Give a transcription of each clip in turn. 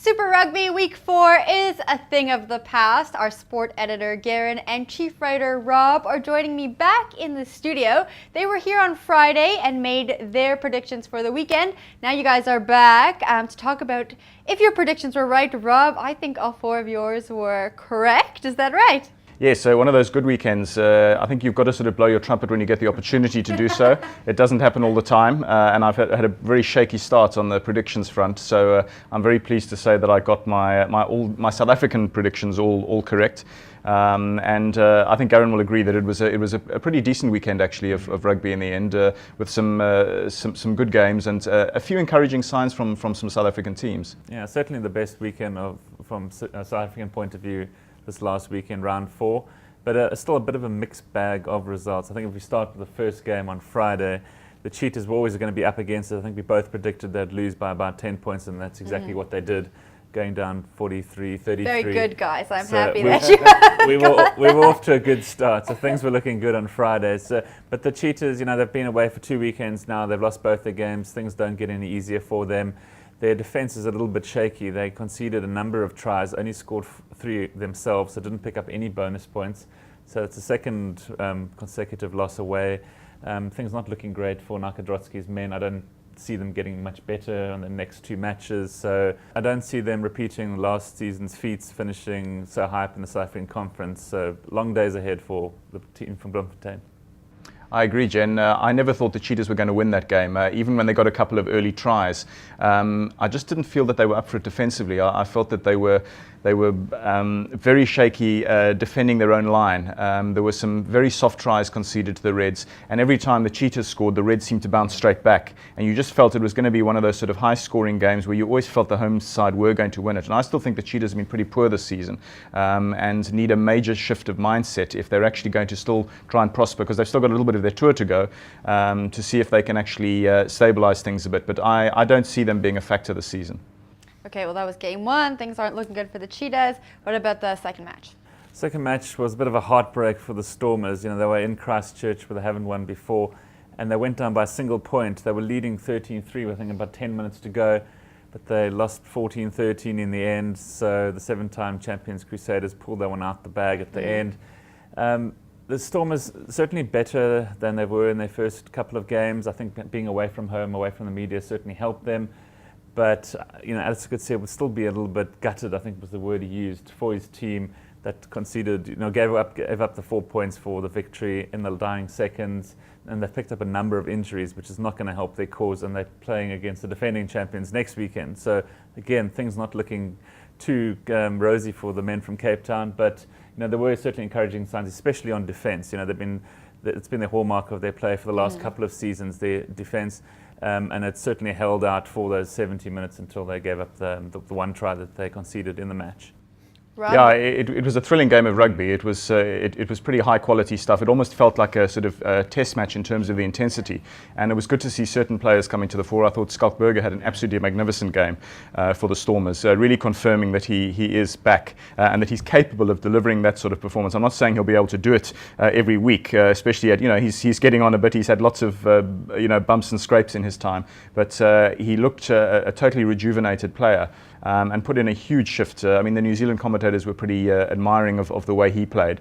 Super Rugby Week 4 is a thing of the past. Our sport editor Garen and chief writer Rob are joining me back in the studio. They were here on Friday and made their predictions for the weekend. Now you guys are back to talk about if your predictions were right. Rob, I think all four of yours were correct. Is that right? Yes, so one of those good weekends. I think you've got to sort of blow your trumpet when you get the opportunity to do so. It doesn't happen all the time, and I've had a very shaky start on the predictions front. So I'm very pleased to say that I got my South African predictions all correct. I think Garen will agree that it was a pretty decent weekend actually of rugby in the end, with some good games and a few encouraging signs from some South African teams. Yeah, certainly the best weekend from a South African point of view this last weekend, round 4, but still a bit of a mixed bag of results. I think if we start with the first game on Friday, the Cheetahs were always going to be up against it. I think we both predicted they'd lose by about 10 points, and that's exactly what they did, going down 43-33. Very good, guys. I'm So happy that you we were off to a good start, so things were looking good on Friday. But the Cheetahs, they've been away for 2 weekends now. They've lost both their games. Things don't get any easier for them. Their defence is a little bit shaky. They conceded a number of tries, only scored 3 themselves, so didn't pick up any bonus points. So it's a second consecutive loss away. Things not looking great for Nakadrotsky's men. I don't see them getting much better on the next 2 matches. So I don't see them repeating last season's feats, finishing so high up in the South African Conference. So long days ahead for the team from Bloemfontein. I agree, Jen. I never thought the Cheetahs were going to win that game, even when they got a couple of early tries. I just didn't feel that they were up for it defensively. I felt that they were very shaky defending their own line. There were some very soft tries conceded to the Reds, and every time the Cheetahs scored, the Reds seemed to bounce straight back. And you just felt it was going to be one of those sort of high-scoring games where you always felt the home side were going to win it. And I still think the Cheetahs have been pretty poor this season, and need a major shift of mindset if they're actually going to still try and prosper, because they've still got a little bit of their tour to go, to see if they can actually stabilise things a bit. But I don't see them being a factor this season. Okay, well that was game 1. Things aren't looking good for the Cheetahs. What about the second match? Second match was a bit of a heartbreak for the Stormers. They were in Christchurch where they haven't won before, and they went down by a single point. They were leading 13-3 with, I think, about 10 minutes to go, but they lost 14-13 in the end. So the 7-time champions Crusaders pulled that one out the bag at the end. The Stormers certainly better than they were in their first couple of games. I think being away from home, away from the media, certainly helped them. But, as I could say, would still be a little bit gutted, I think was the word he used, for his team that conceded, gave up the 4 points for the victory in the dying seconds. And they've picked up a number of injuries, which is not going to help their cause. And they're playing against the defending champions next weekend. So, again, things not looking too rosy for the men from Cape Town. But, there were certainly encouraging signs, especially on defence. It's been the hallmark of their play for the last couple of seasons, their defence. And it certainly held out for those 70 minutes until they gave up the one try that they conceded in the match. Rob? Yeah, it was a thrilling game of rugby. It was pretty high quality stuff. It almost felt like a sort of test match in terms of the intensity, and it was good to see certain players coming to the fore. I thought Skalkberger had an absolutely magnificent game for the Stormers, really confirming that he is back and that he's capable of delivering that sort of performance. I'm not saying he'll be able to do it every week, especially at he's getting on a bit. He's had lots of bumps and scrapes in his time, but he looked a totally rejuvenated player. And put in a huge shift. The New Zealand commentators were pretty admiring of the way he played.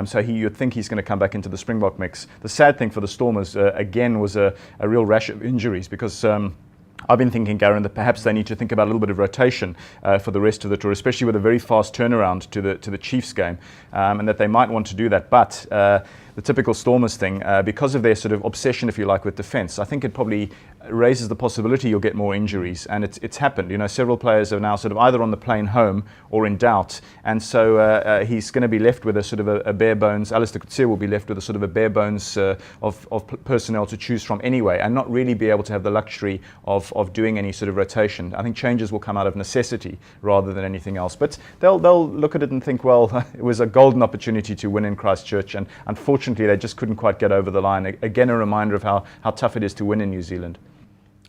So you'd think he's going to come back into the Springbok mix. The sad thing for the Stormers, again, was a real rash of injuries, because I've been thinking, Garen, that perhaps they need to think about a little bit of rotation for the rest of the tour, especially with a very fast turnaround to the Chiefs game, and that they might want to do that. But the typical Stormers thing, because of their sort of obsession, if you like, with defence, I think it probably raises the possibility you'll get more injuries, and it's happened. Several players are now sort of either on the plane home or in doubt, and so he's going to be left with a sort of a bare bones. Alistair Coetzee will be left with a sort of a bare bones of personnel to choose from anyway, and not really be able to have the luxury of doing any sort of rotation. I think changes will come out of necessity rather than anything else. But they'll look at it and think, well, it was a golden opportunity to win in Christchurch, and unfortunately they just couldn't quite get over the line. Again, a reminder of how tough it is to win in New Zealand.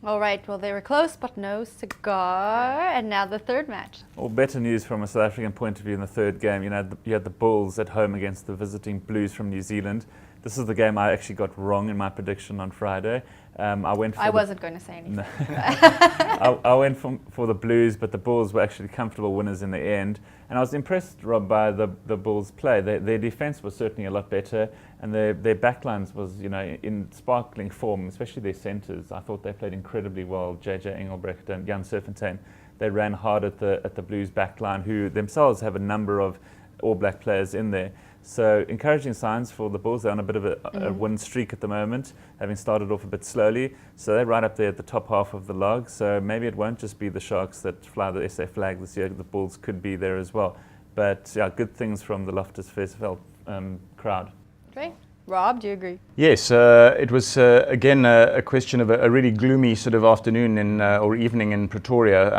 All right, well, they were close, but no cigar. And now the third match. Well, better news from a South African point of view in the third game. You had the Bulls at home against the visiting Blues from New Zealand. This is the game I actually got wrong in my prediction on Friday. I wasn't going to say anything. No. I went for the Blues, but the Bulls were actually comfortable winners in the end. And I was impressed, Rob, by the Bulls' play. Their defense was certainly a lot better, and their backlines was, in sparkling form, especially their centers. I thought they played incredibly well. JJ Engelbrecht and Jan Serfontein. They ran hard at the Blues backline, who themselves have a number of All Black players in there. So encouraging signs for the Bulls. They're on a bit of a win streak at the moment, having started off a bit slowly. So they're right up there at the top half of the log. So maybe it won't just be the Sharks that fly the SA flag this year. The Bulls could be there as well. But yeah, good things from the Loftus Versfeld crowd. Great. Rob, do you agree? Yes, it was again a question of a really gloomy sort of afternoon or evening in Pretoria.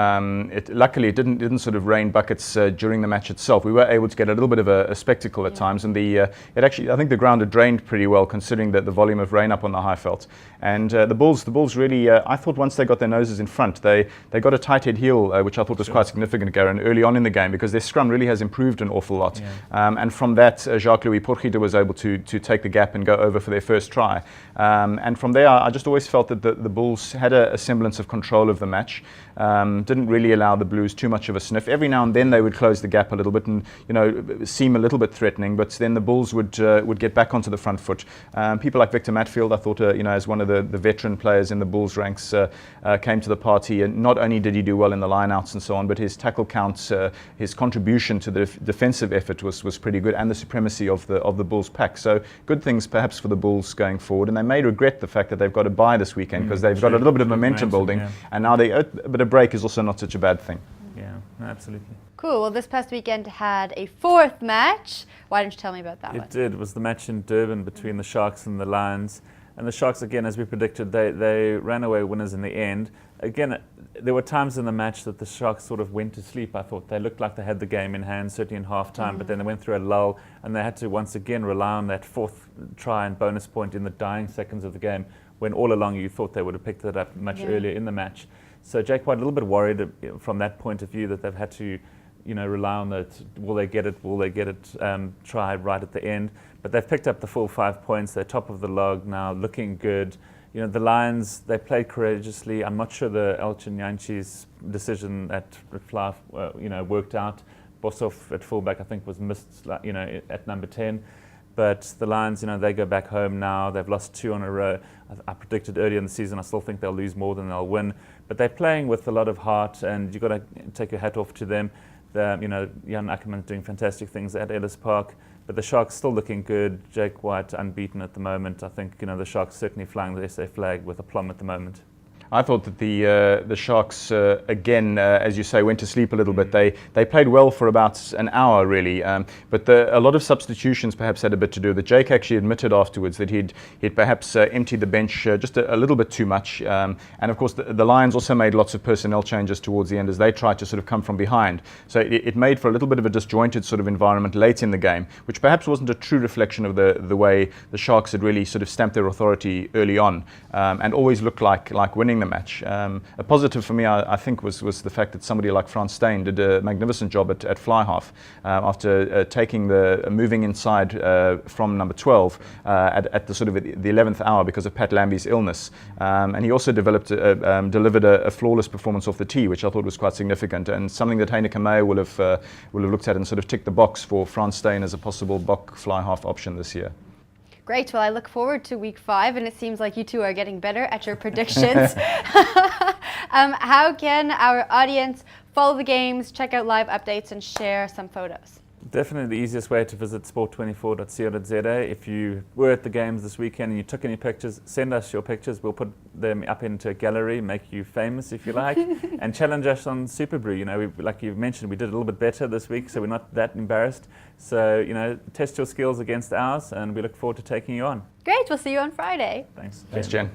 Luckily, it didn't sort of rain buckets during the match itself. We were able to get a little bit of a spectacle at times, and I think the ground had drained pretty well considering the volume of rain up on the Highveld. And the Bulls really, I thought once they got their noses in front, they got a tight head heel, which I thought was quite significant, Garen, early on in the game, because their scrum really has improved an awful lot. Yeah. And from that, Jacques-Louis Porgida was able to take the gap and go over for their first try. And from there, I just always felt that the Bulls had a semblance of control of the match. Didn't really allow the Blues too much of a sniff. Every now and then they would close the gap a little bit and seem a little bit threatening, but then the Bulls would get back onto the front foot. People like Victor Matfield, I thought, as one of the veteran players in the Bulls ranks, came to the party, and not only did he do well in the lineouts and so on, but his tackle counts, his contribution to the defensive effort was pretty good, and the supremacy of the Bulls pack. So good things perhaps for the Bulls going forward, and they may regret the fact that they've got to bye this weekend because they've got a little bit of momentum building, and now a bit of break is also not such a bad thing. Yeah, absolutely. Cool. Well, this past weekend had a fourth match. Why don't you tell me about that one? It did. It was the match in Durban between the Sharks and the Lions. And the Sharks, again, as we predicted, they ran away winners in the end. Again, there were times in the match that the Sharks sort of went to sleep, I thought. They looked like they had the game in hand, certainly in half-time, but then they went through a lull, and they had to once again rely on that fourth try and bonus point in the dying seconds of the game, when all along you thought they would have picked it up much earlier in the match. So Jake White a little bit worried from that point of view that they've had to rely on that, will they get it, try right at the end. But they've picked up the full 5 points. They're top of the log now, looking good. The Lions, they played courageously. I'm not sure the Elchin Yanchi's decision at fly, worked out. Bossoff at fullback, I think, was missed, at number 10. But the Lions, they go back home now. They've lost 2 in a row. I predicted earlier in the season, I still think they'll lose more than they'll win. But they're playing with a lot of heart, and you've got to take your hat off to them. Jan Ackerman's doing fantastic things at Ellis Park. But the Sharks still looking good. Jake White unbeaten at the moment. I think the Sharks certainly flying the SA flag with aplomb at the moment. I thought that the Sharks, again, as you say, went to sleep a little bit. They played well for about an hour, really. But a lot of substitutions perhaps had a bit to do with it. Jake actually admitted afterwards that he'd perhaps emptied the bench just a little bit too much. And of course, the Lions also made lots of personnel changes towards the end as they tried to sort of come from behind. So it made for a little bit of a disjointed sort of environment late in the game, which perhaps wasn't a true reflection of the way the Sharks had really sort of stamped their authority early on, and always looked like winning the match. A positive for me, I think, was the fact that somebody like Frans Steyn did a magnificent job at fly half after moving inside from number 12 at the sort of the 11th hour because of Pat Lambie's illness, and he also delivered a flawless performance off the tee, which I thought was quite significant, and something that Heineke Meyer will have looked at and sort of ticked the box for Frans Steyn as a possible Bok fly half option this year. Great. Well, I look forward to week 5, and it seems like you two are getting better at your predictions. How can our audience follow the games, check out live updates, and share some photos? Definitely the easiest way to visit sport24.co.za. If you were at the games this weekend and you took any pictures, send us your pictures. We'll put them up into a gallery, make you famous if you like, and challenge us on Super Brew. Like you mentioned, we did a little bit better this week, so we're not that embarrassed. So, test your skills against ours, and we look forward to taking you on. Great. We'll see you on Friday. Thanks. Thanks, Jen.